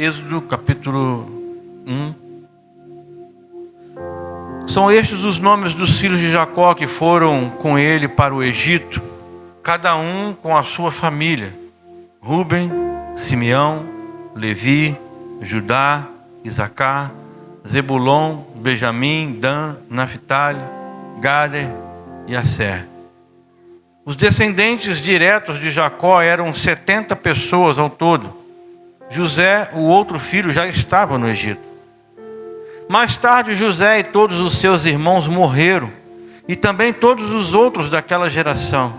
Êxodo capítulo 1. São estes os nomes dos filhos de Jacó que foram com ele para o Egito, cada um com a sua família: Rúben, Simeão, Levi, Judá, Isacar, Zebulon, Benjamim, Dan, Naphtali, Gader e Asser. Os descendentes diretos de Jacó eram 70 pessoas ao todo. José, o outro filho, já estava no Egito. Mais tarde, José e todos os seus irmãos morreram, e também todos os outros daquela geração.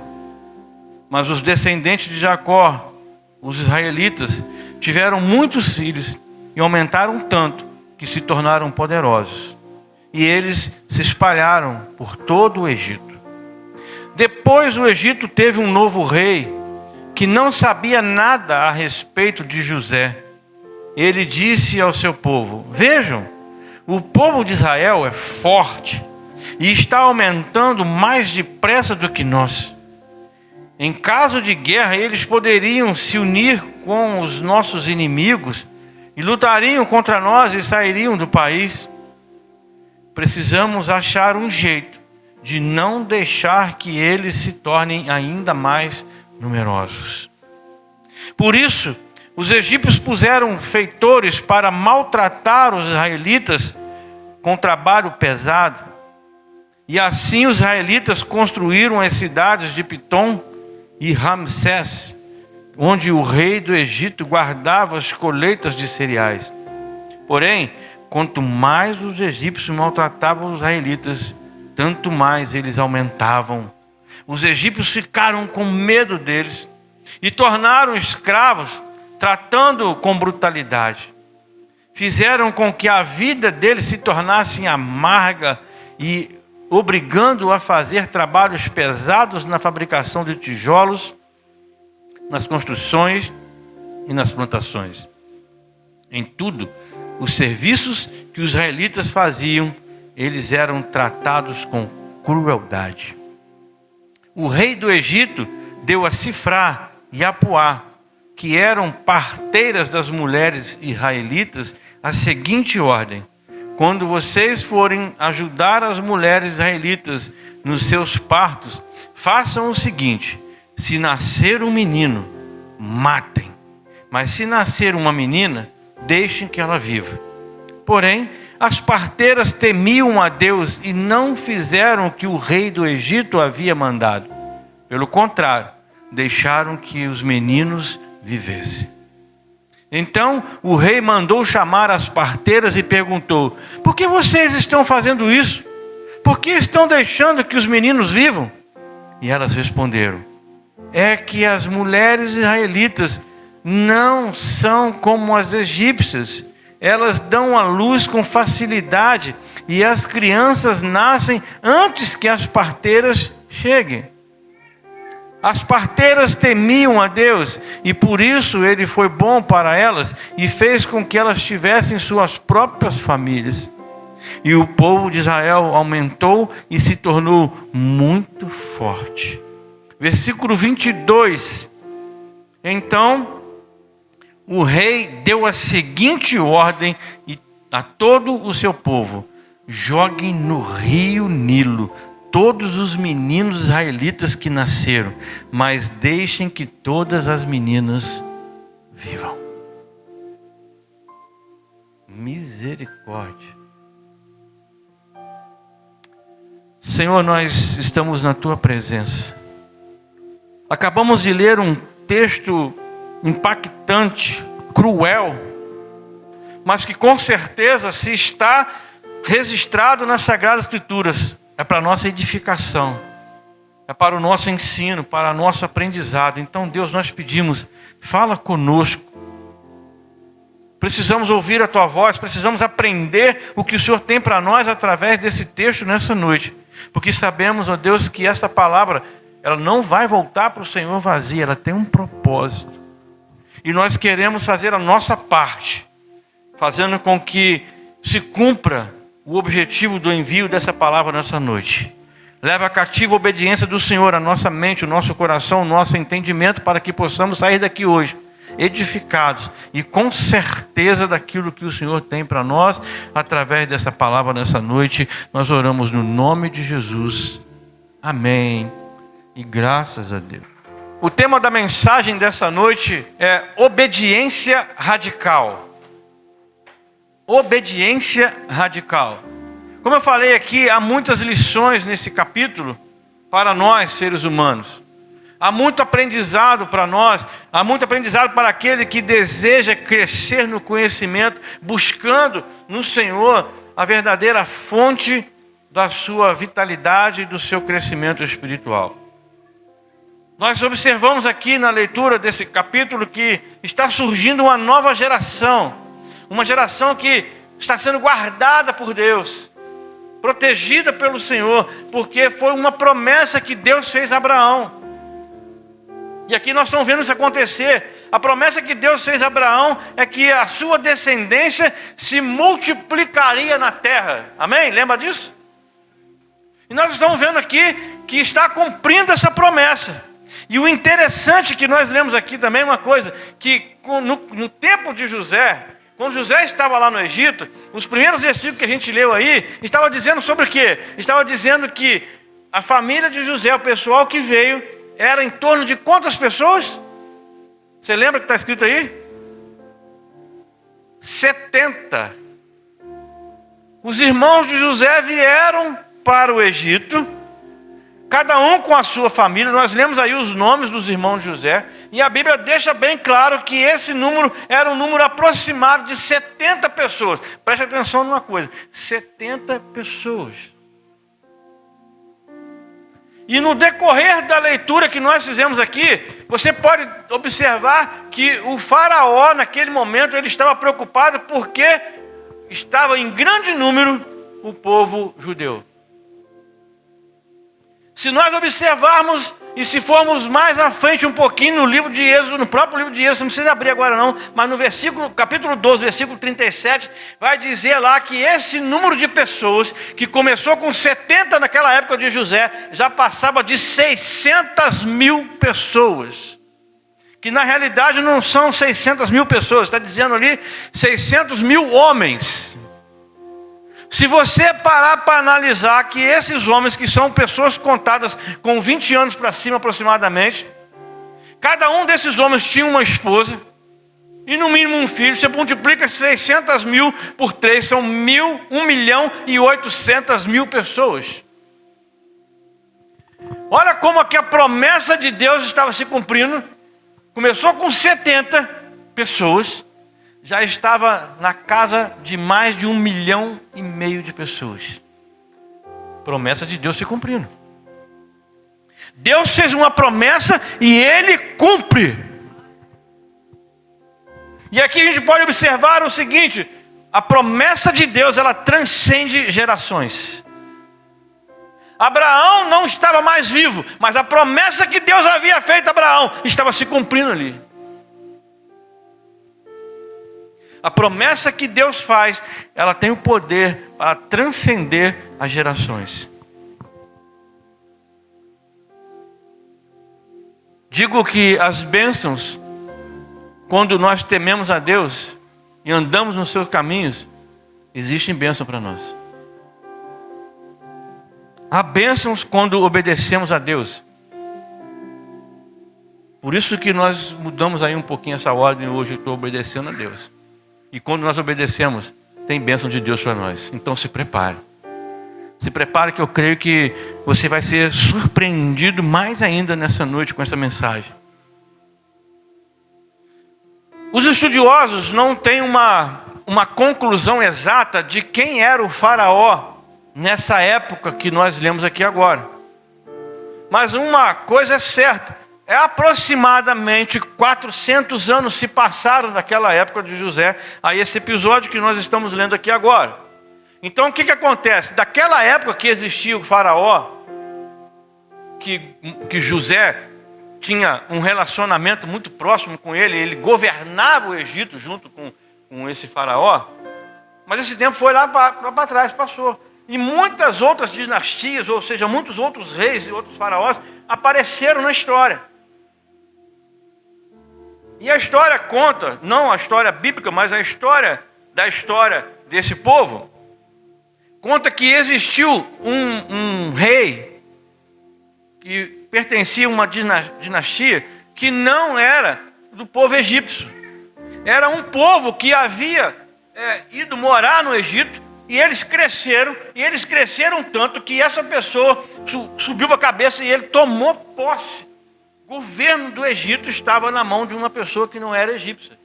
Mas os descendentes de Jacó, os israelitas, tiveram muitos filhos e aumentaram tanto que se tornaram poderosos. E eles se espalharam por todo o Egito. Depois o Egito teve um novo rei que não sabia nada a respeito de José. Ele disse ao seu povo: vejam, o povo de Israel é forte e está aumentando mais depressa do que nós. Em caso de guerra, eles poderiam se unir com os nossos inimigos e lutariam contra nós e sairiam do país. Precisamos achar um jeito de não deixar que eles se tornem ainda mais numerosos. Por isso, os egípcios puseram feitores para maltratar os israelitas com trabalho pesado. E assim os israelitas construíram as cidades de Pitom e Ramsés, onde o rei do Egito guardava as colheitas de cereais. Porém, quanto mais os egípcios maltratavam os israelitas, tanto mais eles aumentavam. Os egípcios ficaram com medo deles e tornaram escravos, tratando com brutalidade. Fizeram com que a vida deles se tornasse amarga e obrigando-o a fazer trabalhos pesados na fabricação de tijolos, nas construções e nas plantações. Em tudo, os serviços que os israelitas faziam, eles eram tratados com crueldade. O rei do Egito deu a Sifrá e a Puá, que eram parteiras das mulheres israelitas, a seguinte ordem: quando vocês forem ajudar as mulheres israelitas nos seus partos, façam o seguinte: se nascer um menino, matem, mas se nascer uma menina, deixem que ela viva. Porém, as parteiras temiam a Deus e não fizeram o que o rei do Egito havia mandado. Pelo contrário, deixaram que os meninos vivessem. Então o rei mandou chamar as parteiras e perguntou: por que vocês estão fazendo isso? Por que estão deixando que os meninos vivam? E elas responderam: é que as mulheres israelitas não são como as egípcias. Elas dão à luz com facilidade e as crianças nascem antes que as parteiras cheguem. As parteiras temiam a Deus e por isso ele foi bom para elas e fez com que elas tivessem suas próprias famílias. E o povo de Israel aumentou e se tornou muito forte. Versículo 22. Então o rei deu a seguinte ordem a todo o seu povo: joguem no rio Nilo todos os meninos israelitas que nasceram, mas deixem que todas as meninas vivam. Misericórdia. Senhor, nós estamos na tua presença. Acabamos de ler um texto impactante, cruel, mas que com certeza, se está registrado nas Sagradas Escrituras, é para a nossa edificação, é para o nosso ensino, para o nosso aprendizado. Então, Deus, nós pedimos, fala conosco. Precisamos ouvir a tua voz, precisamos aprender o que o Senhor tem para nós através desse texto nessa noite, porque sabemos, ó Deus, que esta palavra, ela não vai voltar para o Senhor vazia, ela tem um propósito. E nós queremos fazer a nossa parte, fazendo com que se cumpra o objetivo do envio dessa palavra nessa noite. Leva cativa a obediência do Senhor, a nossa mente, o nosso coração, o nosso entendimento, para que possamos sair daqui hoje edificados e com certeza daquilo que o Senhor tem para nós, através dessa palavra nessa noite. Nós oramos no nome de Jesus. Amém. E graças a Deus. O tema da mensagem dessa noite é obediência radical. Obediência radical. Como eu falei aqui, há muitas lições nesse capítulo para nós, seres humanos. Há muito aprendizado para nós, há muito aprendizado para aquele que deseja crescer no conhecimento, buscando no Senhor a verdadeira fonte da sua vitalidade e do seu crescimento espiritual. Nós observamos aqui na leitura desse capítulo que está surgindo uma nova geração, uma geração que está sendo guardada por Deus, protegida pelo Senhor, porque foi uma promessa que Deus fez a Abraão. E aqui nós estamos vendo isso acontecer. A promessa que Deus fez a Abraão é que a sua descendência se multiplicaria na terra. Amém? Lembra disso? E nós estamos vendo aqui que está cumprindo essa promessa. E o interessante que nós lemos aqui também é uma coisa, que no tempo de José, quando José estava lá no Egito, os primeiros versículos que a gente leu aí, estava dizendo sobre o quê? Estava dizendo que a família de José, o pessoal que veio, era em torno de quantas pessoas? Você lembra que está escrito aí? 70. Os irmãos de José vieram para o Egito, cada um com a sua família. Nós lemos aí os nomes dos irmãos de José, e a Bíblia deixa bem claro que esse número era um número aproximado de 70 pessoas. Preste atenção numa coisa, 70 pessoas. E no decorrer da leitura que nós fizemos aqui, você pode observar que o faraó, naquele momento, ele estava preocupado porque estava em grande número o povo judeu. Se nós observarmos, e se formos mais à frente um pouquinho no livro de Êxodo, no próprio livro de Êxodo, não precisa abrir agora não, mas no capítulo 12, versículo 37, vai dizer lá que esse número de pessoas, que começou com 70 naquela época de José, já passava de 600 mil pessoas. Que na realidade não são 600 mil pessoas, está dizendo ali 600 mil homens. Se você parar para analisar que esses homens, que são pessoas contadas com 20 anos para cima aproximadamente, cada um desses homens tinha uma esposa e no mínimo um filho. Você multiplica 600 mil por 3, são 1.800.000 pessoas. Olha como aqui a promessa de Deus estava se cumprindo. Começou com 70 pessoas, já estava na casa de mais de 1,5 milhão de pessoas. Promessa de Deus se cumprindo. Deus fez uma promessa e Ele cumpre. E aqui a gente pode observar o seguinte: a promessa de Deus, ela transcende gerações. Abraão não estava mais vivo, mas a promessa que Deus havia feito a Abraão estava se cumprindo ali. A promessa que Deus faz, ela tem o poder para transcender as gerações. Digo que as bênçãos, quando nós tememos a Deus e andamos nos seus caminhos, existem bênçãos para nós. Há bênçãos quando obedecemos a Deus. Por isso que nós mudamos aí um pouquinho essa ordem hoje. Eu estou obedecendo a Deus. E quando nós obedecemos, tem bênção de Deus para nós. Então se prepare. Se prepare, que eu creio que você vai ser surpreendido mais ainda nessa noite com essa mensagem. Os estudiosos não têm uma conclusão exata de quem era o faraó nessa época que nós lemos aqui agora. Mas uma coisa é certa. Aproximadamente 400 anos se passaram daquela época de José a esse episódio que nós estamos lendo aqui agora. Então o que acontece? Daquela época que existia o faraó, que José tinha um relacionamento muito próximo com ele governava o Egito junto com esse faraó, mas esse tempo foi lá para trás, passou. E muitas outras dinastias, ou seja, muitos outros reis e outros faraós apareceram na história. E a história conta, não a história bíblica, mas a história desse povo, conta que existiu um rei que pertencia a uma dinastia que não era do povo egípcio. Era um povo que havia ido morar no Egito, e eles cresceram tanto que essa pessoa subiu a cabeça e ele tomou posse. O governo do Egito estava na mão de uma pessoa que não era egípcia.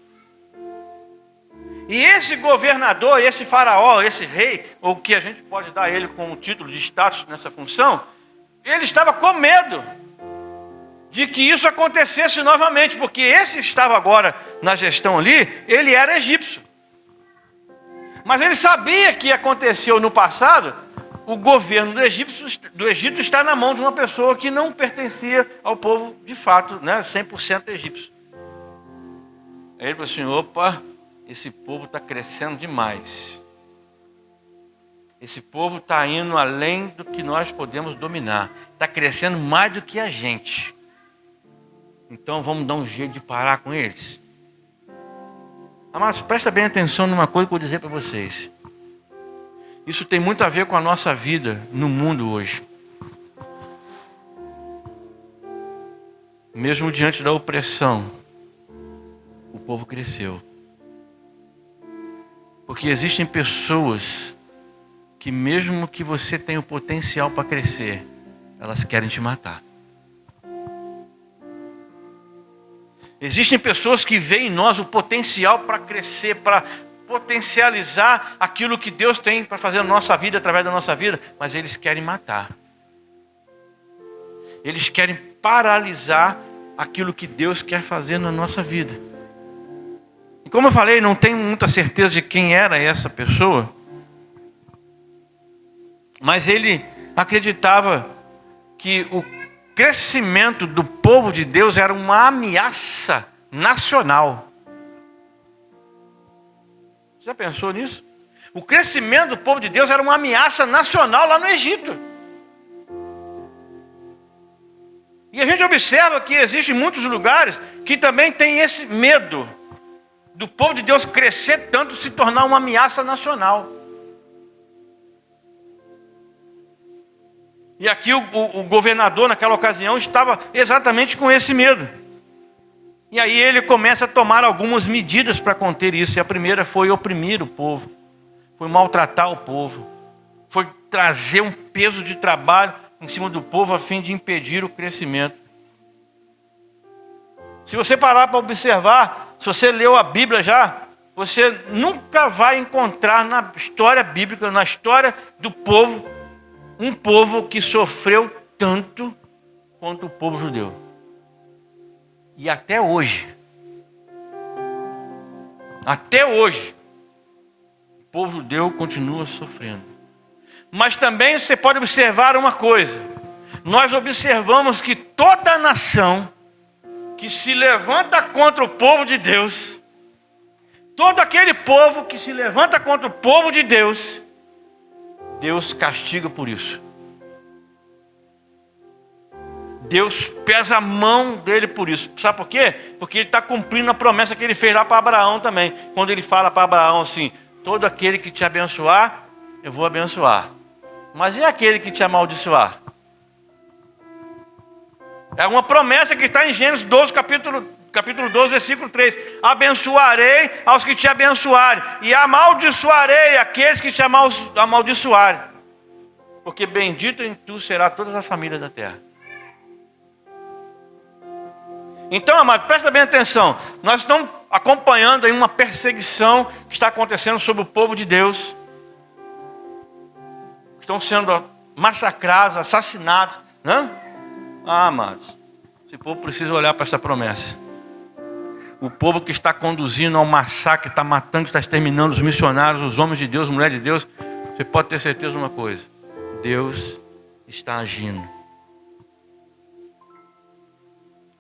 E esse governador, esse faraó, esse rei, ou que a gente pode dar a ele como título de status nessa função, ele estava com medo de que isso acontecesse novamente, porque esse estava agora na gestão ali, ele era egípcio. Mas ele sabia que aconteceu no passado, o governo do Egito está na mão de uma pessoa que não pertencia ao povo de fato, né, 100% egípcio. Aí ele falou assim, opa, esse povo está crescendo demais. Esse povo está indo além do que nós podemos dominar. Está crescendo mais do que a gente. Então vamos dar um jeito de parar com eles. Mas presta bem atenção numa coisa que eu vou dizer para vocês. Isso tem muito a ver com a nossa vida no mundo hoje. Mesmo diante da opressão, o povo cresceu. Porque existem pessoas que mesmo que você tenha o potencial para crescer, elas querem te matar. Existem pessoas que veem em nós o potencial para crescer, para potencializar aquilo que Deus tem para fazer na nossa vida, através da nossa vida, mas eles querem matar. Eles querem paralisar aquilo que Deus quer fazer na nossa vida. E como eu falei, não tenho muita certeza de quem era essa pessoa, mas ele acreditava que o crescimento do povo de Deus era uma ameaça nacional. Já pensou nisso? O crescimento do povo de Deus era uma ameaça nacional lá no Egito. E a gente observa que existem muitos lugares que também tem esse medo do povo de Deus crescer tanto, se tornar uma ameaça nacional. E aqui o governador naquela ocasião estava exatamente com esse medo. E aí ele começa a tomar algumas medidas para conter isso. E a primeira foi oprimir o povo. Foi maltratar o povo. Foi trazer um peso de trabalho em cima do povo a fim de impedir o crescimento. Se você parar para observar, se você leu a Bíblia já, você nunca vai encontrar na história bíblica, na história do povo, um povo que sofreu tanto quanto o povo judeu. E até hoje, o povo judeu continua sofrendo. Mas também você pode observar uma coisa. Nós observamos que toda nação que se levanta contra o povo de Deus, todo aquele povo que se levanta contra o povo de Deus, Deus castiga por isso. Deus pesa a mão dele por isso. Sabe por quê? Porque ele está cumprindo a promessa que ele fez lá para Abraão também. Quando ele fala para Abraão assim, todo aquele que te abençoar, eu vou abençoar. Mas e aquele que te amaldiçoar? É uma promessa que está em Gênesis 12, capítulo 12, versículo 3. Abençoarei aos que te abençoarem, e amaldiçoarei aqueles que te amaldiçoarem. Porque bendito em tu será todas as famílias da terra. Então, amado, presta bem atenção. Nós estamos acompanhando aí uma perseguição que está acontecendo sobre o povo de Deus. Estão sendo massacrados, assassinados, né? Ah, amados, esse povo precisa olhar para essa promessa. O povo que está conduzindo ao massacre, está matando, está exterminando os missionários, os homens de Deus, mulheres de Deus. Você pode ter certeza de uma coisa: Deus está agindo.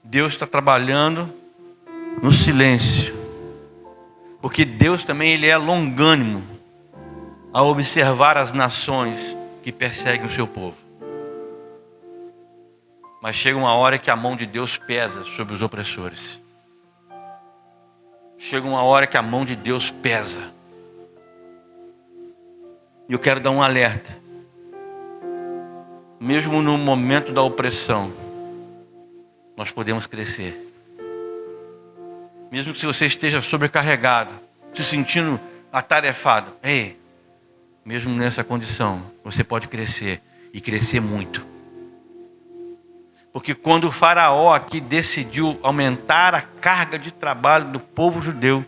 Deus está trabalhando no silêncio. Porque Deus também ele é longânimo a observar as nações que perseguem o seu povo. Mas chega uma hora que a mão de Deus pesa sobre os opressores. chega uma hora que a mão de Deus pesa. E eu quero dar um alerta. Mesmo no momento da opressão, nós podemos crescer. Mesmo que você esteja sobrecarregado, se sentindo atarefado, ei, mesmo nessa condição, você pode crescer e crescer muito. Porque quando o faraó aqui decidiu aumentar a carga de trabalho do povo judeu,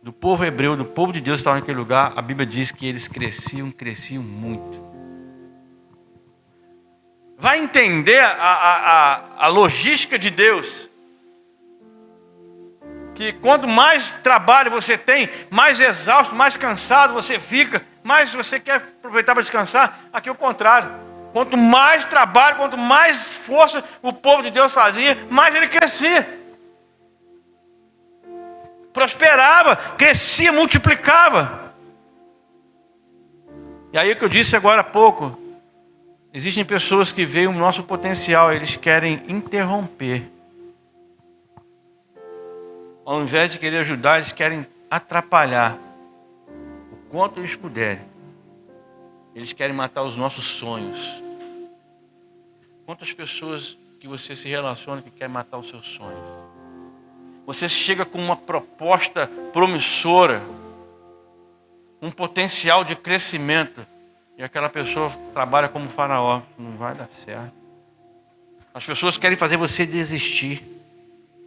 do povo hebreu, do povo de Deus que estava naquele lugar, a Bíblia diz que eles cresciam muito. Vai entender a logística de Deus. Que quanto mais trabalho você tem, mais exausto, mais cansado você fica, mais você quer aproveitar para descansar. Aqui é o contrário. Quanto mais trabalho, quanto mais força o povo de Deus fazia, mais ele crescia. Prosperava, crescia, multiplicava. E aí o que eu disse agora há pouco, existem pessoas que veem o nosso potencial, eles querem interromper. Ao invés de querer ajudar, eles querem atrapalhar o quanto eles puderem. Eles querem matar os nossos sonhos. Quantas pessoas que você se relaciona que querem matar os seus sonhos? Você chega com uma proposta promissora, um potencial de crescimento, e aquela pessoa trabalha como faraó. Não vai dar certo. As pessoas querem fazer você desistir.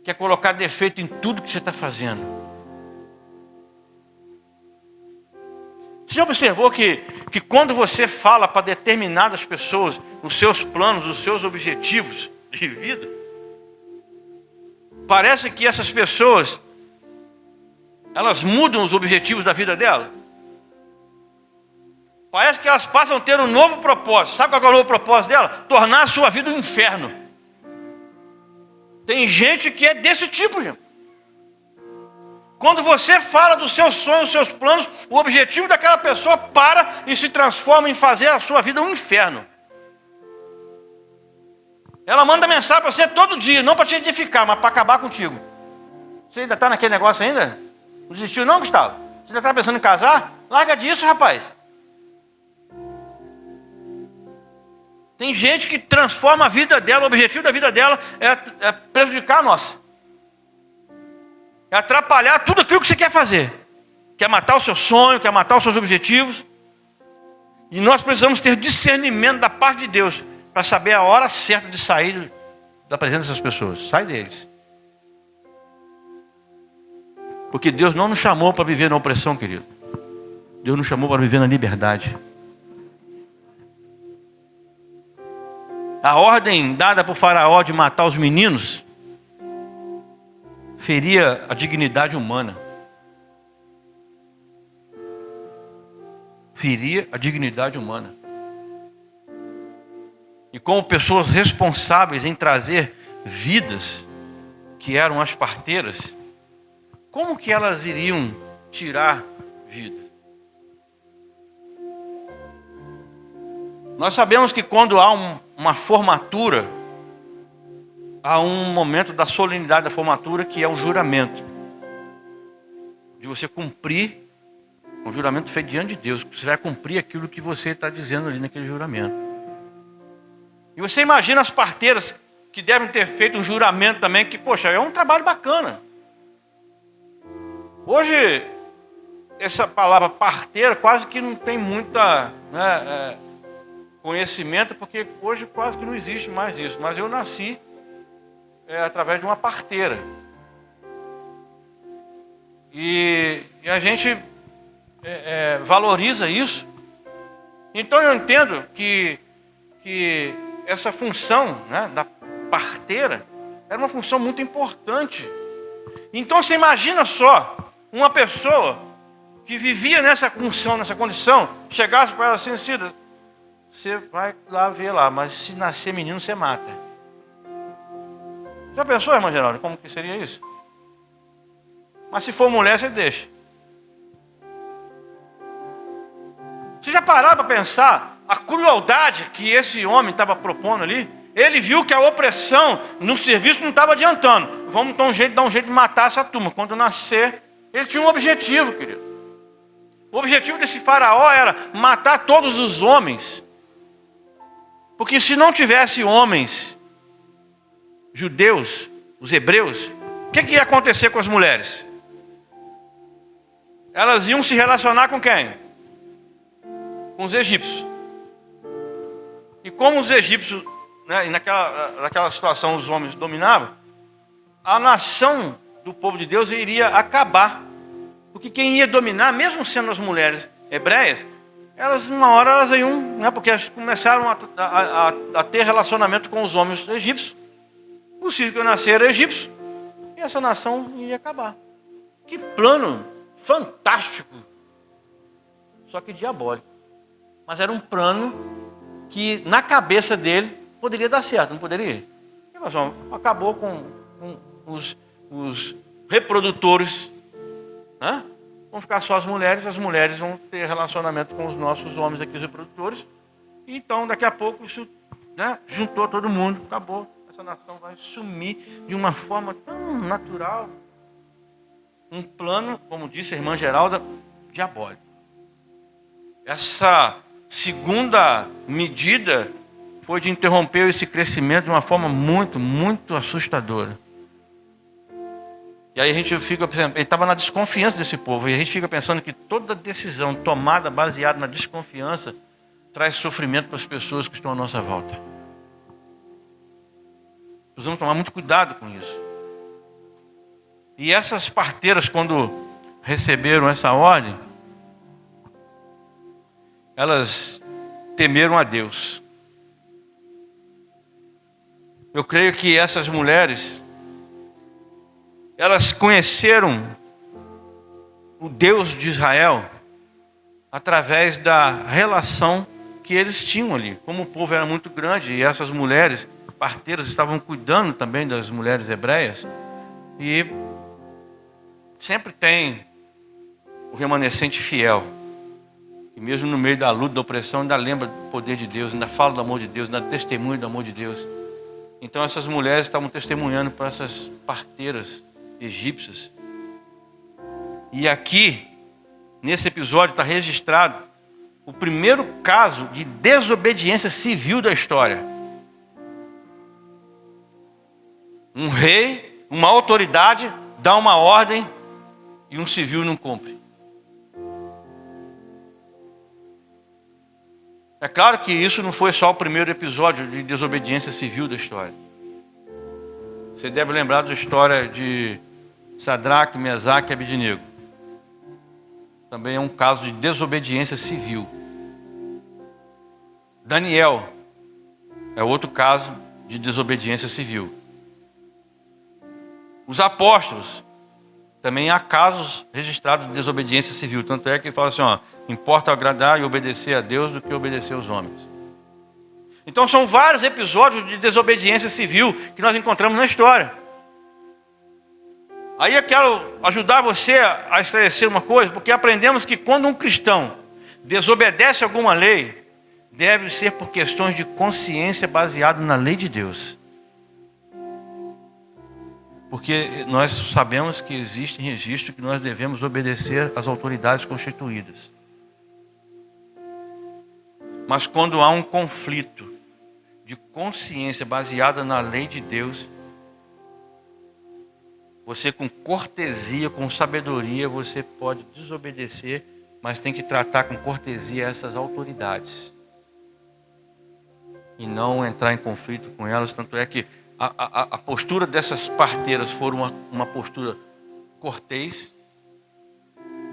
Quer colocar defeito em tudo que você está fazendo. Você já observou que quando você fala para determinadas pessoas os seus planos, os seus objetivos de vida, parece que essas pessoas, elas mudam os objetivos da vida dela? Parece que elas passam a ter um novo propósito. Sabe qual é o novo propósito dela? Tornar a sua vida um inferno. Tem gente que é desse tipo, gente. Quando você fala dos seus sonhos, dos seus planos, o objetivo daquela pessoa para e se transforma em fazer a sua vida um inferno. Ela manda mensagem para você todo dia, não para te edificar, mas para acabar contigo. Você ainda está naquele negócio ainda? Não desistiu não, Gustavo? Você ainda está pensando em casar? Larga disso, rapaz. Tem gente que transforma a vida dela, o objetivo da vida dela é prejudicar a nossa. É atrapalhar tudo aquilo que você quer fazer. Quer matar o seu sonho, quer matar os seus objetivos. E nós precisamos ter discernimento da parte de Deus para saber a hora certa de sair da presença dessas pessoas. Sai deles. Porque Deus não nos chamou para viver na opressão, querido. Deus nos chamou para viver na liberdade. A ordem dada por Faraó de matar os meninos feria a dignidade humana. Feria a dignidade humana. E como pessoas responsáveis em trazer vidas, que eram as parteiras, como que elas iriam tirar vida? Nós sabemos que quando há uma formatura, há um momento da solenidade da formatura que é o juramento. De você cumprir um juramento feito diante de Deus. Você vai cumprir aquilo que você está dizendo ali naquele juramento. E você imagina as parteiras que devem ter feito um juramento também, que, poxa, é um trabalho bacana. Hoje, essa palavra parteira quase que não tem muita conhecimento, porque hoje quase que não existe mais isso. Mas eu nasci através de uma parteira. E a gente valoriza isso. Então eu entendo que essa função, né, da parteira era uma função muito importante. Então você imagina só, uma pessoa que vivia nessa função, nessa condição, chegasse para ela assim, Cida, você vai lá ver lá, mas se nascer menino, você mata. Já pensou, irmã Geraldo, como que seria isso? Mas se for mulher, você deixa. Você já pararam para pensar a crueldade que esse homem estava propondo ali? Ele viu que a opressão no serviço não estava adiantando. Vamos dar um jeito de matar essa turma. Quando nascer, Ele tinha um objetivo, querido. O objetivo desse faraó era matar todos os homens. Porque se não tivesse homens judeus, os hebreus, o que ia acontecer com as mulheres? Elas iam se relacionar com quem? Com os egípcios. E como os egípcios, né, e naquela situação os homens dominavam, a nação do povo de Deus iria acabar. Porque quem ia dominar, mesmo sendo as mulheres hebreias, elas uma hora elas iam, né, porque elas começaram a ter relacionamento com os homens egípcios. Os filhos que nasceram egípcios, e essa nação ia acabar. Que plano fantástico! Só que diabólico. Mas era um plano que na cabeça dele poderia dar certo, não poderia? Acabou com os reprodutores, né? Vão ficar só as mulheres vão ter relacionamento com os nossos homens aqui, os reprodutores. E então daqui a pouco isso, né, juntou todo mundo, acabou. Essa nação vai sumir de uma forma tão natural. Um plano, como disse a irmã Geralda, diabólico. Essa segunda medida foi de interromper esse crescimento de uma forma muito, muito assustadora. E aí a gente fica pensando, ele estava na desconfiança desse povo, e a gente fica pensando que toda decisão tomada baseada na desconfiança traz sofrimento para as pessoas que estão à nossa volta. Precisamos tomar muito cuidado com isso. E essas parteiras, quando receberam essa ordem, elas temeram a Deus. Eu creio que essas mulheres, elas conheceram o Deus de Israel através da relação que eles tinham ali. Como o povo era muito grande e essas mulheres parteiras estavam cuidando também das mulheres hebreias, e sempre tem o remanescente fiel, e mesmo no meio da luta, da opressão, ainda lembra do poder de Deus, ainda fala do amor de Deus, ainda testemunha do amor de Deus. Então essas mulheres estavam testemunhando para essas parteiras egípcias. E aqui, nesse episódio, está registrado o primeiro caso de desobediência civil da história. Um rei, uma autoridade, dá uma ordem e um civil não cumpre. É claro que isso não foi só o primeiro episódio de desobediência civil da história. Você deve lembrar da história de Sadraque, Mesaque e Abednego. Também é um caso de desobediência civil. Daniel é outro caso de desobediência civil. Os apóstolos, também há casos registrados de desobediência civil. Tanto é que ele fala assim, importa agradar e obedecer a Deus do que obedecer aos homens. Então são vários episódios de desobediência civil que nós encontramos na história. Aí eu quero ajudar você a esclarecer uma coisa, porque aprendemos que quando um cristão desobedece alguma lei, deve ser por questões de consciência baseado na lei de Deus. Porque nós sabemos que existe registro que nós devemos obedecer às autoridades constituídas. Mas quando há um conflito de consciência baseada na lei de Deus, você com cortesia, com sabedoria, você pode desobedecer, mas tem que tratar com cortesia essas autoridades. E não entrar em conflito com elas, tanto é que a postura dessas parteiras foi uma postura cortês.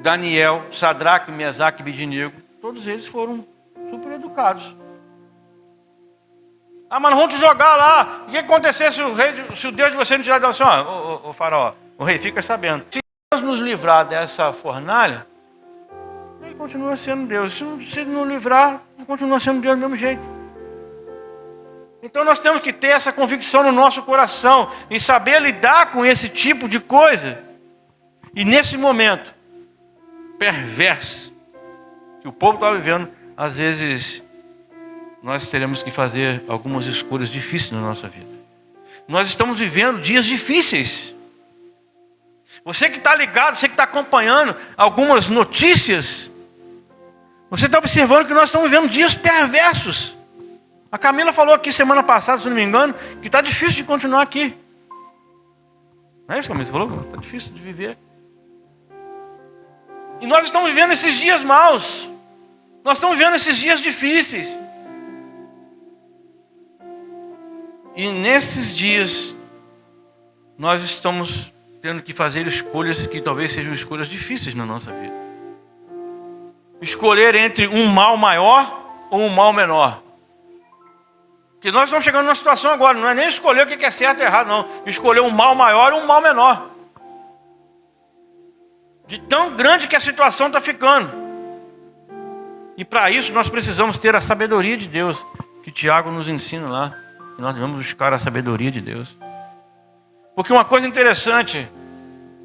Daniel, Sadraque, Mesaque e Abednego, todos eles foram super educados. Mas não vamos te jogar lá. O que acontecer se o Deus de você não tirar da ação? O faraó, o rei, fica sabendo. Se Deus nos livrar dessa fornalha, ele continua sendo Deus. Se ele não livrar, ele continua sendo Deus do mesmo jeito. Então nós temos que ter essa convicção no nosso coração e saber lidar com esse tipo de coisa. E nesse momento perverso que o povo está vivendo, às vezes nós teremos que fazer algumas escolhas difíceis na nossa vida. Nós estamos vivendo dias difíceis. Você que está ligado, você que está acompanhando algumas notícias, você está observando que nós estamos vivendo dias perversos. A Camila falou aqui semana passada, se não me engano, que está difícil de continuar aqui. Não é isso, Camila? Você falou? Está difícil de viver. E nós estamos vivendo esses dias maus. Nós estamos vivendo esses dias difíceis. E nesses dias, nós estamos tendo que fazer escolhas que talvez sejam escolhas difíceis na nossa vida. Escolher entre um mal maior ou um mal menor. Porque nós estamos chegando numa situação agora, não é nem escolher o que é certo e errado, não. Escolher um mal maior ou um mal menor. De tão grande que a situação está ficando. E para isso nós precisamos ter a sabedoria de Deus, que Tiago nos ensina lá. Que nós devemos buscar a sabedoria de Deus. Porque uma coisa interessante,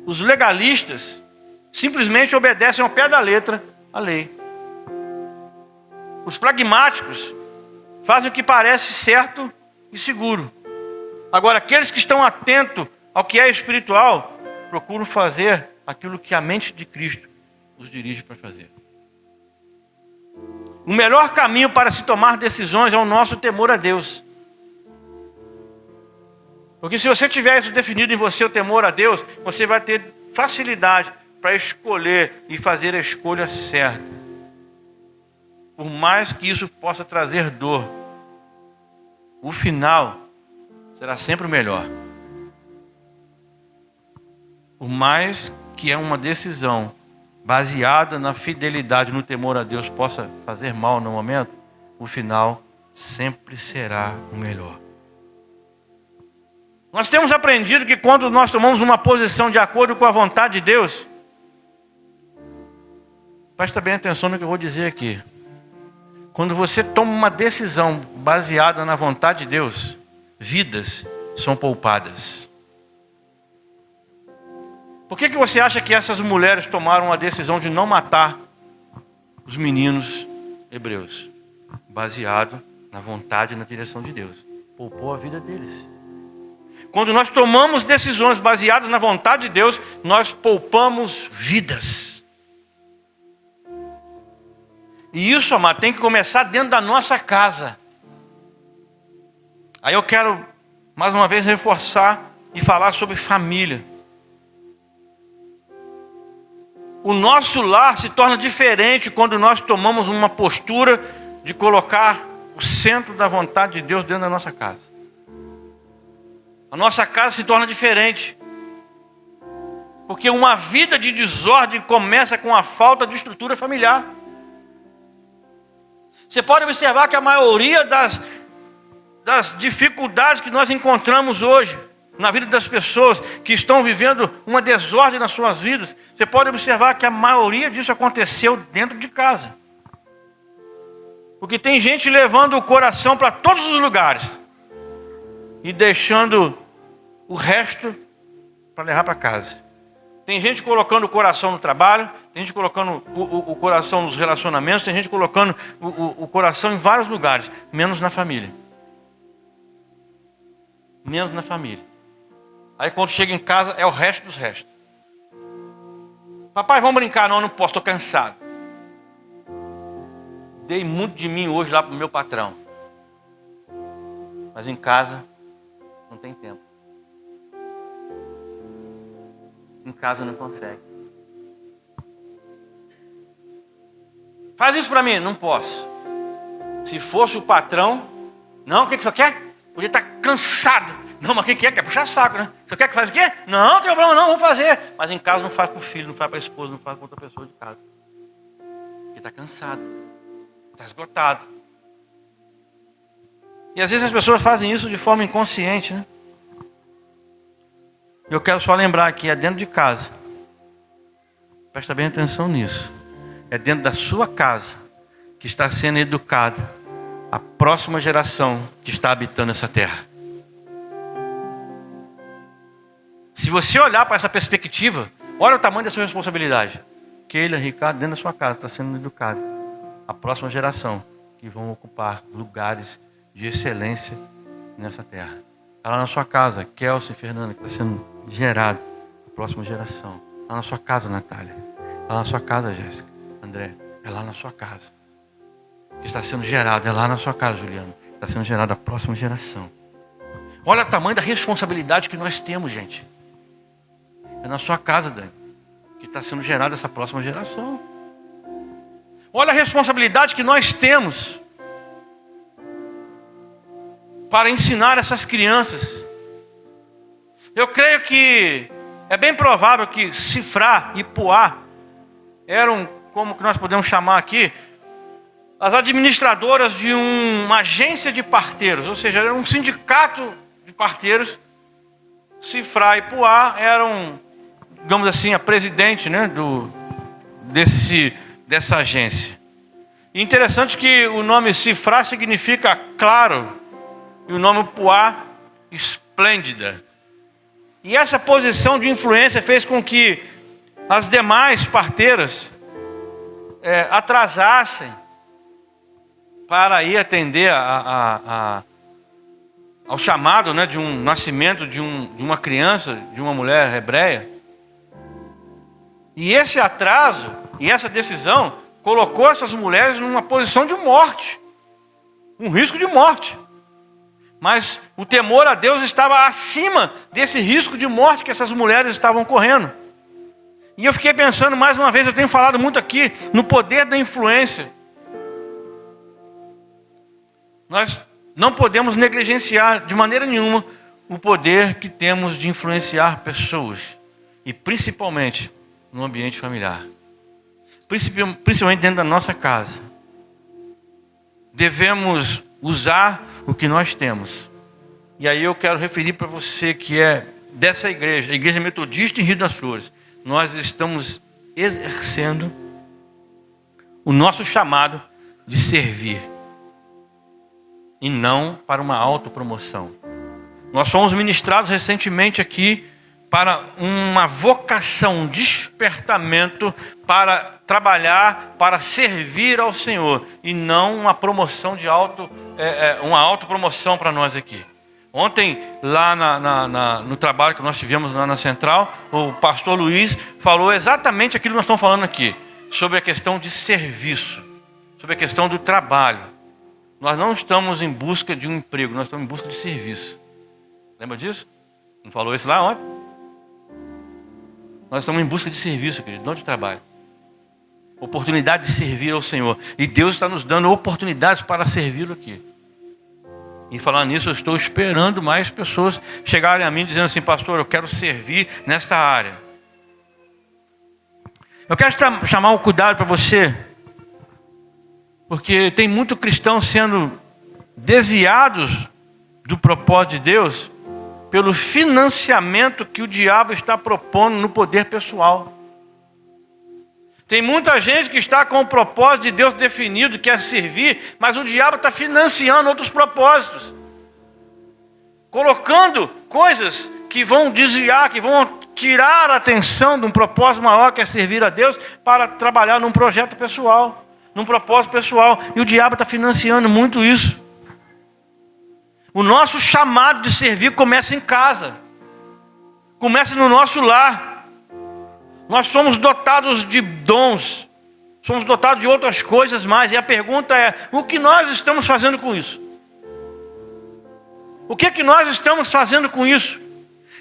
os legalistas simplesmente obedecem ao pé da letra a lei. Os pragmáticos fazem o que parece certo e seguro. Agora, aqueles que estão atentos ao que é espiritual, procuram fazer aquilo que a mente de Cristo os dirige para fazer. O melhor caminho para se tomar decisões é o nosso temor a Deus. Porque se você tiver isso definido em você, o temor a Deus, você vai ter facilidade para escolher e fazer a escolha certa. Por mais que isso possa trazer dor, o final será sempre o melhor. Por mais que é uma decisão baseada na fidelidade, no temor a Deus, possa fazer mal no momento, o final sempre será o melhor. Nós temos aprendido que quando nós tomamos uma posição de acordo com a vontade de Deus, presta bem atenção no que eu vou dizer aqui. Quando você toma uma decisão baseada na vontade de Deus, vidas são poupadas. Por que você acha que essas mulheres tomaram a decisão de não matar os meninos hebreus? Baseado na vontade e na direção de Deus. Poupou a vida deles. Quando nós tomamos decisões baseadas na vontade de Deus, nós poupamos vidas. E isso, amado, tem que começar dentro da nossa casa. Aí eu quero, mais uma vez, reforçar e falar sobre família. O nosso lar se torna diferente quando nós tomamos uma postura de colocar o centro da vontade de Deus dentro da nossa casa. A nossa casa se torna diferente. Porque uma vida de desordem começa com a falta de estrutura familiar. Você pode observar que a maioria das dificuldades que nós encontramos hoje na vida das pessoas que estão vivendo uma desordem nas suas vidas, você pode observar que a maioria disso aconteceu dentro de casa. Porque tem gente levando o coração para todos os lugares e deixando o resto para levar para casa. Tem gente colocando o coração no trabalho, tem gente colocando o coração nos relacionamentos, tem gente colocando o coração em vários lugares, menos na família. Menos na família. Aí quando chega em casa é o resto dos restos. Papai, vamos brincar? Não, eu não posso, estou cansado. Dei muito de mim hoje lá para o meu patrão. Mas em casa não tem tempo. Em casa não consegue. Faz isso para mim, não posso. Se fosse o patrão, não, o que você quer? Podia estar cansado. Não, mas o que é? Quer puxar saco, né? Você quer que faça o quê? Não, não tem problema não, vou fazer. Mas em casa não faz para o filho, não faz para a esposa, não faz para outra pessoa de casa. Porque está cansado. Está esgotado. E às vezes as pessoas fazem isso de forma inconsciente, né? Eu quero só lembrar que é dentro de casa. Presta bem atenção nisso. É dentro da sua casa que está sendo educada a próxima geração que está habitando essa terra. Se você olhar para essa perspectiva, olha o tamanho da sua responsabilidade. Keila, Ricardo, dentro da sua casa está sendo educado a próxima geração que vão ocupar lugares de excelência nessa terra. Está lá na sua casa, Kelsey e Fernanda, que está sendo gerado. A próxima geração. Lá na sua casa, Natália. Lá na sua casa, Jéssica. André, é lá na sua casa. O que está sendo gerado é lá na sua casa, Juliano. Está sendo gerado a próxima geração. Olha o tamanho da responsabilidade que nós temos, gente. É na sua casa, Dani, que está sendo gerada essa próxima geração. Olha a responsabilidade que nós temos para ensinar essas crianças. Eu creio que é bem provável que Sifrá e Puá eram, como que nós podemos chamar aqui, as administradoras de uma agência de parteiros, ou seja, era um sindicato de parteiros. Sifrá e Puá eram, digamos assim, a presidente, né, dessa agência. E interessante que o nome Sifrá significa claro e o nome Puá esplêndida. E essa posição de influência fez com que as demais parteiras atrasassem para ir atender ao chamado, né, de um nascimento de uma criança, de uma mulher hebreia. E esse atraso e essa decisão colocou essas mulheres numa posição de morte, um risco de morte. Mas o temor a Deus estava acima desse risco de morte que essas mulheres estavam correndo. E eu fiquei pensando mais uma vez, eu tenho falado muito aqui, no poder da influência. Nós não podemos negligenciar de maneira nenhuma o poder que temos de influenciar pessoas. E principalmente no ambiente familiar. Principalmente dentro da nossa casa. Devemos usar o que nós temos. E aí eu quero referir para você que é dessa igreja, a Igreja Metodista em Rio das Flores. Nós estamos exercendo o nosso chamado de servir. E não para uma autopromoção. Nós fomos ministrados recentemente aqui para uma vocação, um despertamento para trabalhar, para servir ao Senhor. E não uma promoção de uma autopromoção para nós aqui. Ontem, lá no trabalho que nós tivemos lá na Central, o pastor Luiz falou exatamente aquilo que nós estamos falando aqui. Sobre a questão de serviço. Sobre a questão do trabalho. Nós não estamos em busca de um emprego, nós estamos em busca de serviço. Lembra disso? Não falou isso lá ontem? Nós estamos em busca de serviço, querido, não de trabalho. Oportunidade de servir ao Senhor. E Deus está nos dando oportunidades para servi-lo aqui. E falando nisso, eu estou esperando mais pessoas chegarem a mim dizendo assim: pastor, eu quero servir nesta área. Eu quero chamar um cuidado para você. Porque tem muito cristão sendo desviados do propósito de Deus pelo financiamento que o diabo está propondo no poder pessoal. Tem muita gente que está com o propósito de Deus definido, quer servir, mas o diabo está financiando outros propósitos. Colocando coisas que vão desviar, que vão tirar a atenção de um propósito maior, que é servir a Deus, para trabalhar num projeto pessoal, num propósito pessoal. E o diabo está financiando muito isso. O nosso chamado de servir começa em casa. Começa no nosso lar. Nós somos dotados de dons. Somos dotados de outras coisas mais. E a pergunta é: o que nós estamos fazendo com isso? O que nós estamos fazendo com isso?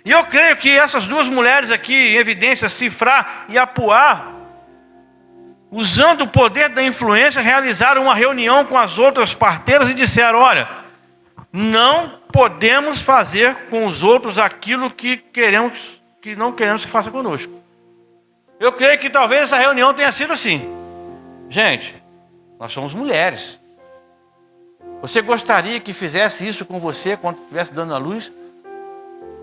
E eu creio que essas duas mulheres aqui, em evidência, Sifrá e Puá, usando o poder da influência, realizaram uma reunião com as outras parteiras e disseram: olha, não podemos fazer com os outros aquilo que não queremos que faça conosco. Eu creio que talvez essa reunião tenha sido assim: gente, nós somos mulheres. Você gostaria que fizesse isso com você quando estivesse dando a luz?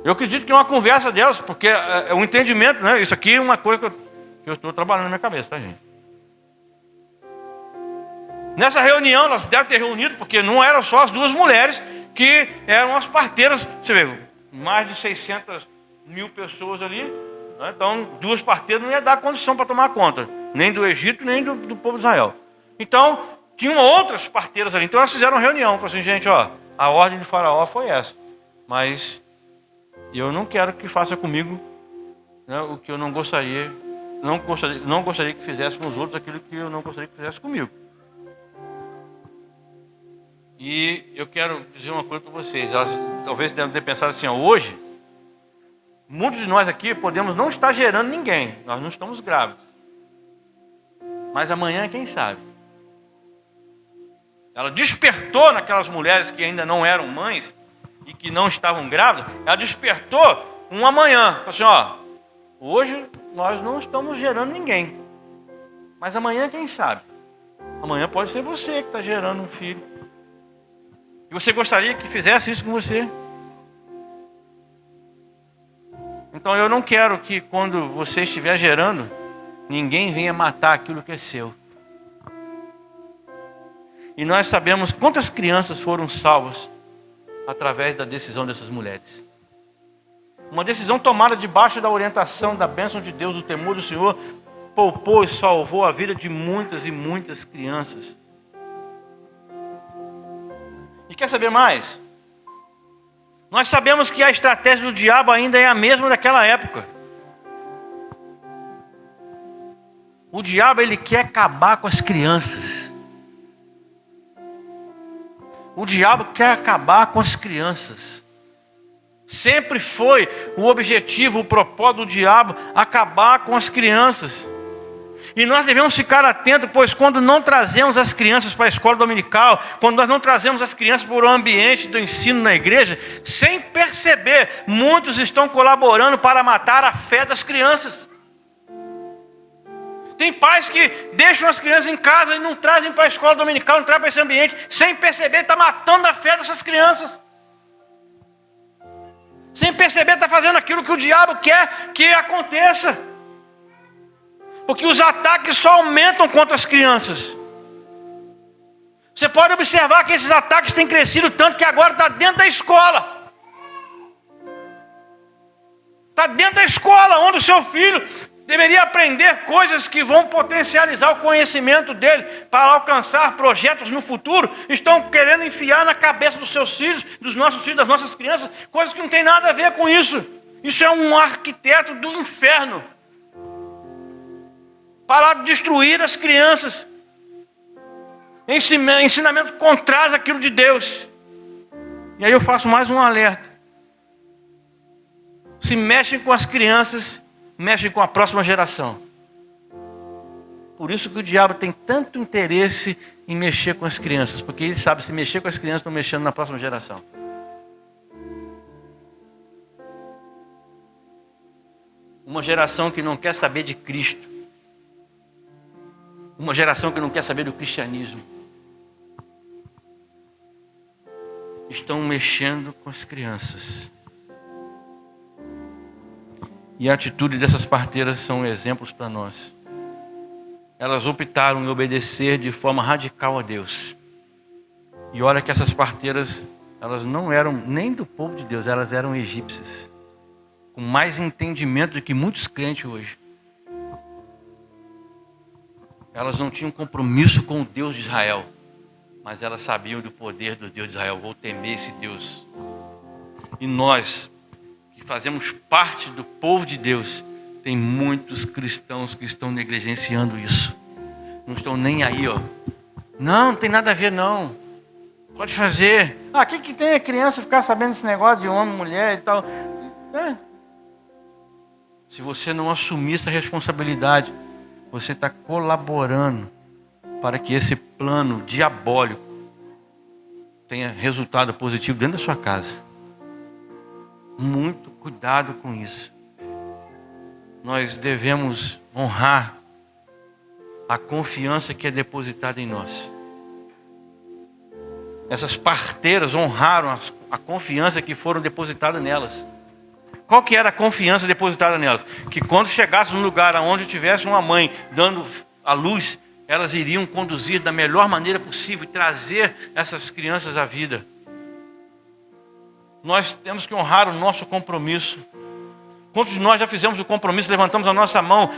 Eu acredito que é uma conversa delas, porque é um entendimento, né? Isso aqui é uma coisa que eu estou trabalhando na minha cabeça, tá, gente? Nessa reunião, elas devem ter reunido, porque não eram só as duas mulheres que eram as parteiras. Você vê, mais de 600 mil pessoas ali, né? Então, duas parteiras não ia dar condição para tomar conta, nem do Egito, nem do povo de Israel. Então, tinham outras parteiras ali. Então, elas fizeram uma reunião. Falaram assim: gente, ó, a ordem de Faraó foi essa, mas eu não quero que faça comigo né, o que eu não gostaria que fizesse com os outros aquilo que eu não gostaria que fizesse comigo. E eu quero dizer uma coisa para vocês. Elas talvez devem ter pensado assim, hoje, muitos de nós aqui podemos não estar gerando ninguém. Nós não estamos grávidos. Mas amanhã, quem sabe? Ela despertou naquelas mulheres que ainda não eram mães e que não estavam grávidas. Ela despertou um amanhã. Falou assim, hoje nós não estamos gerando ninguém. Mas amanhã, quem sabe? Amanhã pode ser você que está gerando um filho. E você gostaria que fizesse isso com você? Então eu não quero que quando você estiver gerando, ninguém venha matar aquilo que é seu. E nós sabemos quantas crianças foram salvas através da decisão dessas mulheres. Uma decisão tomada debaixo da orientação, da bênção de Deus, do temor do Senhor, poupou e salvou a vida de muitas e muitas crianças. E quer saber mais? Nós sabemos que a estratégia do diabo ainda é a mesma daquela época. O diabo, ele quer acabar com as crianças. O diabo quer acabar com as crianças. Sempre foi o objetivo, o propósito do diabo, acabar com as crianças. E nós devemos ficar atentos, pois quando não trazemos as crianças para a escola dominical, quando nós não trazemos as crianças para o ambiente do ensino na igreja, sem perceber, muitos estão colaborando para matar a fé das crianças. Tem pais que deixam as crianças em casa e não trazem para a escola dominical, não trazem para esse ambiente, sem perceber, está matando a fé dessas crianças. Sem perceber, está fazendo aquilo que o diabo quer que aconteça. Porque os ataques só aumentam contra as crianças. Você pode observar que esses ataques têm crescido tanto que agora está dentro da escola. Está dentro da escola, onde o seu filho deveria aprender coisas que vão potencializar o conhecimento dele para alcançar projetos no futuro. Estão querendo enfiar na cabeça dos seus filhos, dos nossos filhos, das nossas crianças, coisas que não tem nada a ver com isso. Isso é um arquiteto do inferno para destruir as crianças. Ensinamento contrário àquilo de Deus. E aí eu faço mais um alerta. Se mexem com as crianças, mexem com a próxima geração. Por isso que o diabo tem tanto interesse em mexer com as crianças, porque ele sabe, se mexer com as crianças, estão mexendo na próxima geração. Uma geração que não quer saber de Cristo. Uma geração que não quer saber do cristianismo. Estão mexendo com as crianças. E a atitude dessas parteiras são exemplos para nós. Elas optaram em obedecer de forma radical a Deus. E olha que essas parteiras, elas não eram nem do povo de Deus, elas eram egípcias. Com mais entendimento do que muitos crentes hoje. Elas não tinham compromisso com o Deus de Israel, mas elas sabiam do poder do Deus de Israel. Vou temer esse Deus. E nós, que fazemos parte do povo de Deus, tem muitos cristãos que estão negligenciando isso. Não estão nem aí, Não tem nada a ver, não. Pode fazer. O que tem a criança ficar sabendo desse negócio de homem, mulher e tal? Se você não assumir essa responsabilidade, você está colaborando para que esse plano diabólico tenha resultado positivo dentro da sua casa. Muito cuidado com isso. Nós devemos honrar a confiança que é depositada em nós. Essas parteiras honraram a confiança que foram depositadas nelas. Qual que era a confiança depositada nelas? Que quando chegasse num lugar onde tivesse uma mãe dando a luz, elas iriam conduzir da melhor maneira possível e trazer essas crianças à vida. Nós temos que honrar o nosso compromisso. Quantos de nós já fizemos o compromisso, levantamos a nossa mão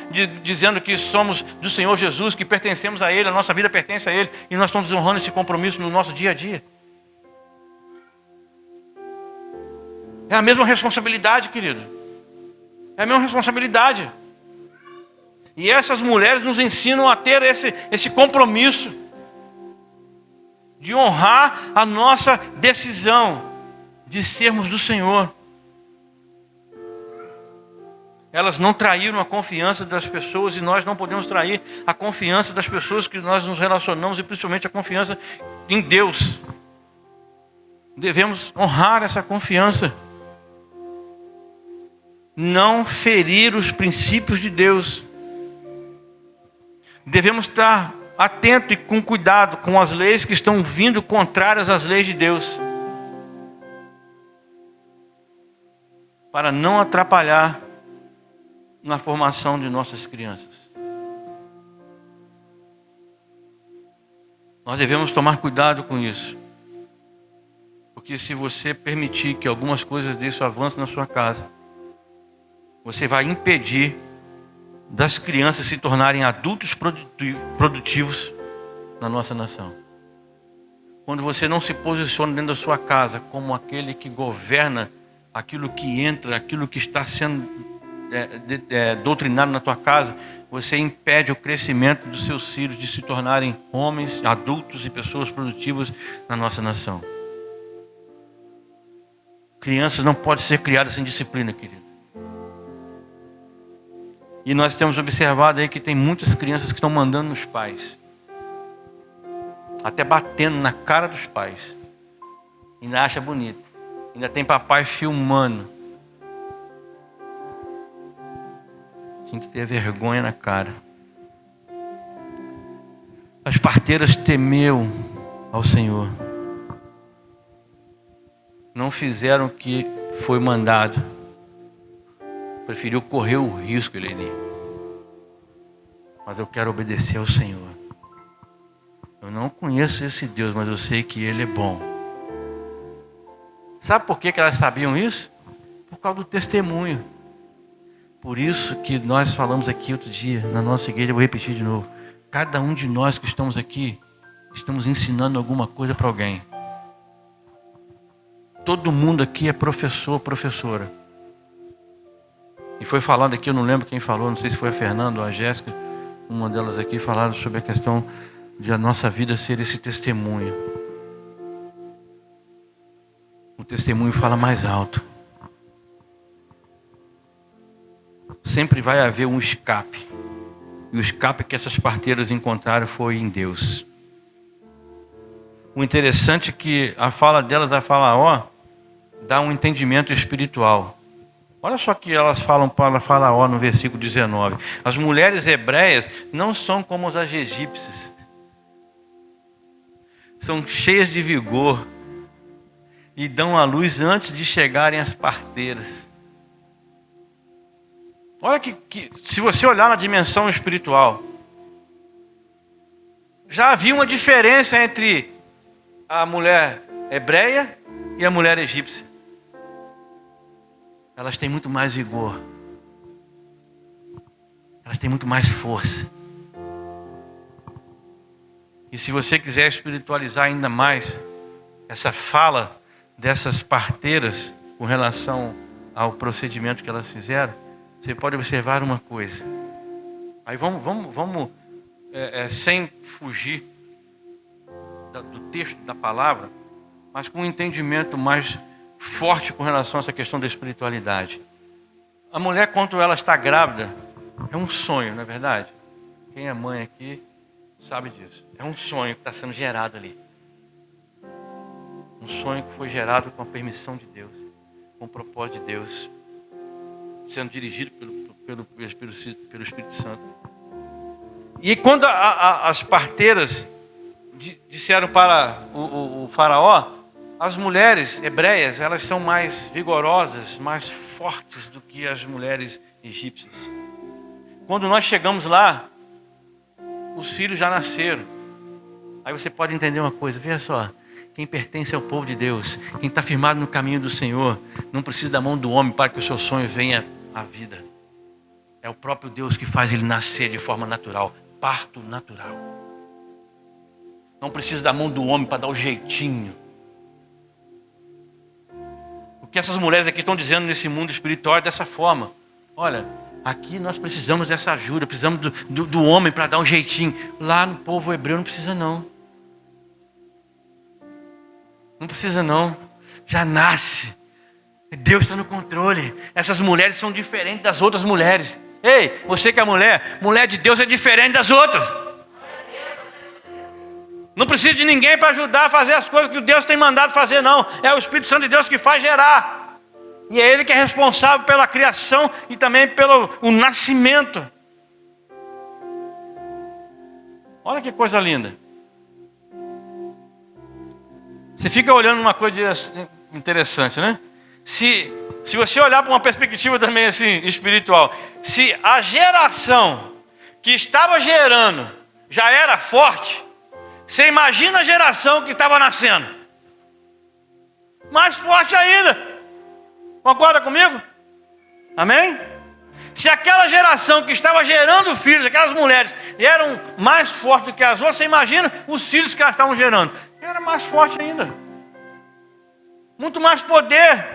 dizendo que somos do Senhor Jesus, que pertencemos a Ele, a nossa vida pertence a Ele, e nós estamos honrando esse compromisso no nosso dia a dia. É a mesma responsabilidade, querido. É a mesma responsabilidade. E essas mulheres nos ensinam a ter esse compromisso de honrar a nossa decisão de sermos do Senhor. Elas não traíram a confiança das pessoas, e nós não podemos trair a confiança das pessoas que nós nos relacionamos, e principalmente a confiança em Deus. Devemos honrar essa confiança. Não ferir os princípios de Deus. Devemos estar atentos e com cuidado com as leis que estão vindo contrárias às leis de Deus, para não atrapalhar na formação de nossas crianças. Nós devemos tomar cuidado com isso. Porque se você permitir que algumas coisas disso avancem na sua casa, você vai impedir das crianças se tornarem adultos produtivos na nossa nação. Quando você não se posiciona dentro da sua casa como aquele que governa aquilo que entra, aquilo que está sendo doutrinado na tua casa, você impede o crescimento dos seus filhos de se tornarem homens, adultos e pessoas produtivas na nossa nação. Crianças não podem ser criadas sem disciplina, querido. E nós temos observado aí que tem muitas crianças que estão mandando nos pais, até batendo na cara dos pais. Ainda acha bonito. Ainda tem papai filmando. Tem que ter vergonha na cara. As parteiras temeu ao Senhor. Não fizeram o que foi mandado. Preferiu correr o risco, Eleni. Mas eu quero obedecer ao Senhor. Eu não conheço esse Deus, mas eu sei que Ele é bom. Sabe por que elas sabiam isso? Por causa do testemunho. Por isso que nós falamos aqui outro dia, na nossa igreja, eu vou repetir de novo. Cada um de nós que estamos aqui, estamos ensinando alguma coisa para alguém. Todo mundo aqui é professor, professora. E foi falando aqui, eu não lembro quem falou, não sei se foi a Fernanda ou a Jéssica, uma delas aqui, falaram sobre a questão de a nossa vida ser esse testemunho. O testemunho fala mais alto. Sempre vai haver um escape. E o escape que essas parteiras encontraram foi em Deus. O interessante é que a fala delas, a Faraó, dá um entendimento espiritual. Olha só que elas falam para Faraó no versículo 19. As mulheres hebreias não são como as egípcias. São cheias de vigor. E dão à luz antes de chegarem as parteiras. Olha que se você olhar na dimensão espiritual, já havia uma diferença entre a mulher hebreia e a mulher egípcia. Elas têm muito mais vigor. Elas têm muito mais força. E se você quiser espiritualizar ainda mais essa fala dessas parteiras com relação ao procedimento que elas fizeram, você pode observar uma coisa. Aí vamos sem fugir do texto da palavra, mas com um entendimento mais forte com relação a essa questão da espiritualidade. A mulher, quando ela está grávida, é um sonho, não é verdade? Quem é mãe aqui sabe disso. É um sonho que está sendo gerado ali. Um sonho que foi gerado com a permissão de Deus, com o propósito de Deus, sendo dirigido pelo Espírito Santo. E quando as parteiras disseram para o faraó, as mulheres hebreias, elas são mais vigorosas, mais fortes do que as mulheres egípcias. Quando nós chegamos lá, os filhos já nasceram. Aí você pode entender uma coisa, veja só. Quem pertence ao povo de Deus, quem está firmado no caminho do Senhor, não precisa da mão do homem para que o seu sonho venha à vida. É o próprio Deus que faz ele nascer de forma natural, parto natural. Não precisa da mão do homem para dar o jeitinho. O que essas mulheres aqui estão dizendo nesse mundo espiritual é dessa forma. Olha, aqui nós precisamos dessa ajuda, precisamos do homem para dar um jeitinho. Lá no povo hebreu não precisa não. Não precisa não. Já nasce. Deus está no controle. Essas mulheres são diferentes das outras mulheres. Ei, você que é mulher de Deus é diferente das outras. Não precisa de ninguém para ajudar a fazer as coisas que Deus tem mandado fazer, não. É o Espírito Santo de Deus que faz gerar. E é Ele que é responsável pela criação e também pelo nascimento. Olha que coisa linda. Você fica olhando uma coisa interessante, né? Se você olhar para uma perspectiva também assim, espiritual. Se a geração que estava gerando já era forte, você imagina a geração que estava nascendo. Mais forte ainda. Concorda comigo? Amém? Se aquela geração que estava gerando filhos, aquelas mulheres, eram mais fortes do que as outras, você imagina os filhos que elas estavam gerando. Era mais forte ainda. Muito mais poder.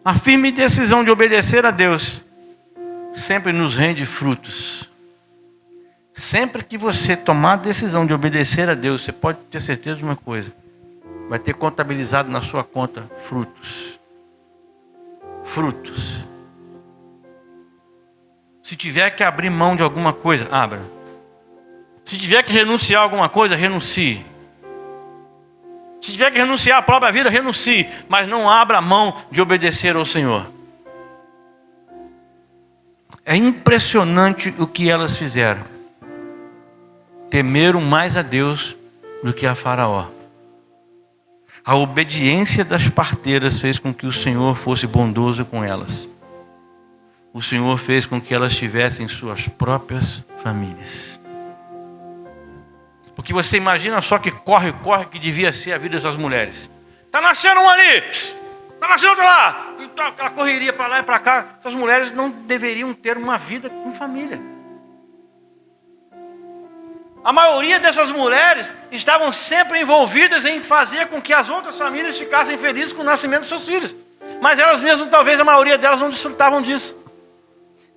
A firme decisão de obedecer a Deus sempre nos rende frutos. Sempre que você tomar a decisão de obedecer a Deus, você pode ter certeza de uma coisa: vai ter contabilizado na sua conta frutos. Frutos. Se tiver que abrir mão de alguma coisa, abra. Se tiver que renunciar a alguma coisa, renuncie. Se tiver que renunciar à própria vida, renuncie. Mas não abra mão de obedecer ao Senhor. É impressionante o que elas fizeram. Temeram mais a Deus do que a Faraó. A obediência das parteiras fez com que o Senhor fosse bondoso com elas. O Senhor fez com que elas tivessem suas próprias famílias. Porque você imagina só que corre que devia ser a vida dessas mulheres. Está nascendo um ali, está nascendo outro lá. Então, aquela correria para lá e para cá. Essas mulheres não deveriam ter uma vida com família. A maioria dessas mulheres estavam sempre envolvidas em fazer com que as outras famílias ficassem felizes com o nascimento dos seus filhos. Mas elas mesmas, talvez a maioria delas não desfrutavam disso.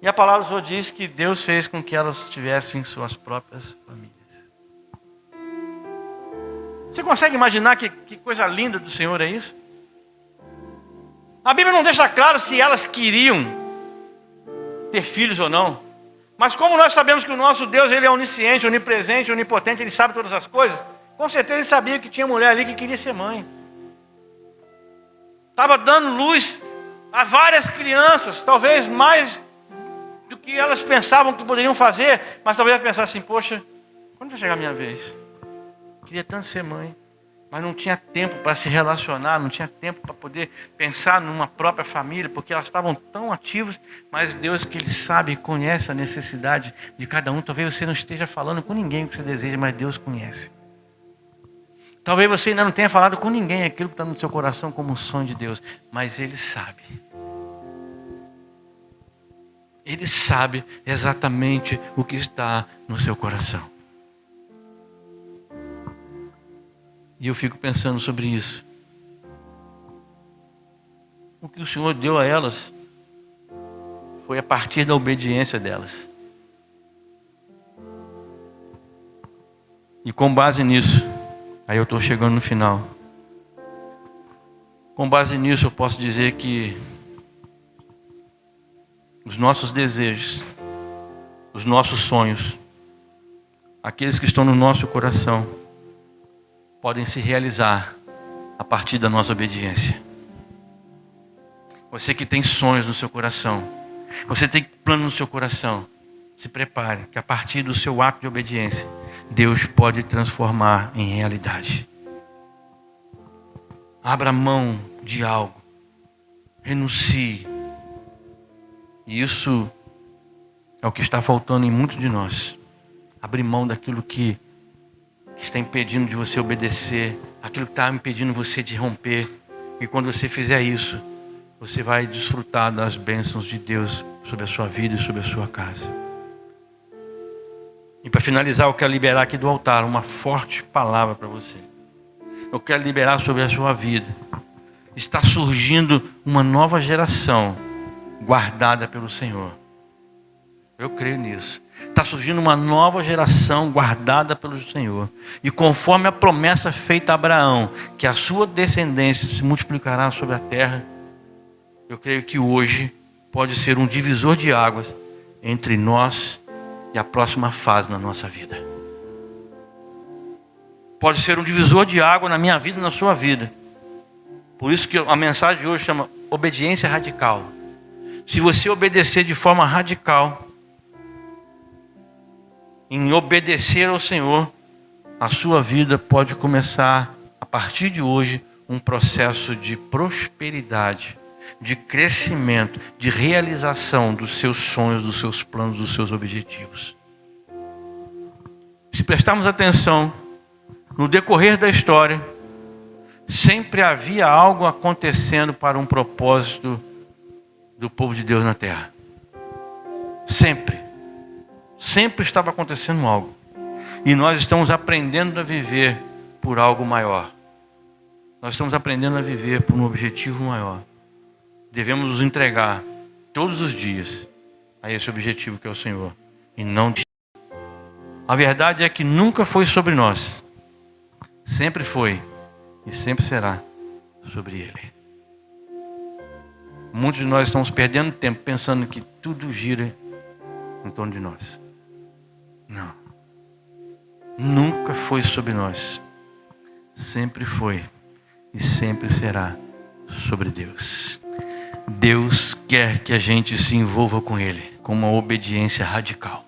E a palavra do Senhor diz que Deus fez com que elas tivessem suas próprias famílias. Você consegue imaginar que coisa linda do Senhor é isso? A Bíblia não deixa claro se elas queriam ter filhos ou não. Mas como nós sabemos que o nosso Deus, Ele é onisciente, onipresente, onipotente, Ele sabe todas as coisas, com certeza Ele sabia que tinha mulher ali que queria ser mãe. Estava dando luz a várias crianças, talvez mais do que elas pensavam que poderiam fazer, mas talvez elas pensassem, poxa, quando vai chegar a minha vez? Queria tanto ser mãe, mas não tinha tempo para se relacionar, não tinha tempo para poder pensar numa própria família, porque elas estavam tão ativas, mas Deus que Ele sabe e conhece a necessidade de cada um. Talvez você não esteja falando com ninguém o que você deseja, mas Deus conhece. Talvez você ainda não tenha falado com ninguém aquilo que está no seu coração como um sonho de Deus, mas Ele sabe. Ele sabe exatamente o que está no seu coração. E eu fico pensando sobre isso. O que o Senhor deu a elas foi a partir da obediência delas. E com base nisso, aí eu estou chegando no final. Com base nisso eu posso dizer que os nossos desejos, os nossos sonhos, aqueles que estão no nosso coração, podem se realizar a partir da nossa obediência. Você que tem sonhos no seu coração, você tem plano no seu coração, se prepare, que a partir do seu ato de obediência, Deus pode transformar em realidade. Abra mão de algo, renuncie. E isso é o que está faltando em muitos de nós. Abrir mão daquilo que está impedindo de você obedecer, aquilo que está impedindo você de romper. E quando você fizer isso, você vai desfrutar das bênçãos de Deus sobre a sua vida e sobre a sua casa. E para finalizar, eu quero liberar aqui do altar uma forte palavra para você. Eu quero liberar sobre a sua vida. Está surgindo uma nova geração guardada pelo Senhor. Eu creio nisso. Está surgindo uma nova geração guardada pelo Senhor. E conforme a promessa feita a Abraão, que a sua descendência se multiplicará sobre a terra, eu creio que hoje pode ser um divisor de águas entre nós e a próxima fase na nossa vida. Pode ser um divisor de água na minha vida e na sua vida. Por isso que a mensagem de hoje chama obediência radical. Se você obedecer de forma radical, em obedecer ao Senhor, a sua vida pode começar, a partir de hoje, um processo de prosperidade, de crescimento, de realização dos seus sonhos, dos seus planos, dos seus objetivos. Se prestarmos atenção, no decorrer da história, sempre havia algo acontecendo para um propósito do povo de Deus na terra. Sempre estava acontecendo algo. E nós estamos aprendendo a viver por algo maior. Nós estamos aprendendo a viver por um objetivo maior. Devemos nos entregar todos os dias a esse objetivo que é o Senhor. E não. A verdade é que nunca foi sobre nós. Sempre foi e sempre será sobre Ele. Muitos de nós estamos perdendo tempo pensando que tudo gira em torno de nós. Não. Nunca foi sobre nós. Sempre foi e sempre será sobre Deus. Deus quer que a gente se envolva com Ele, com uma obediência radical.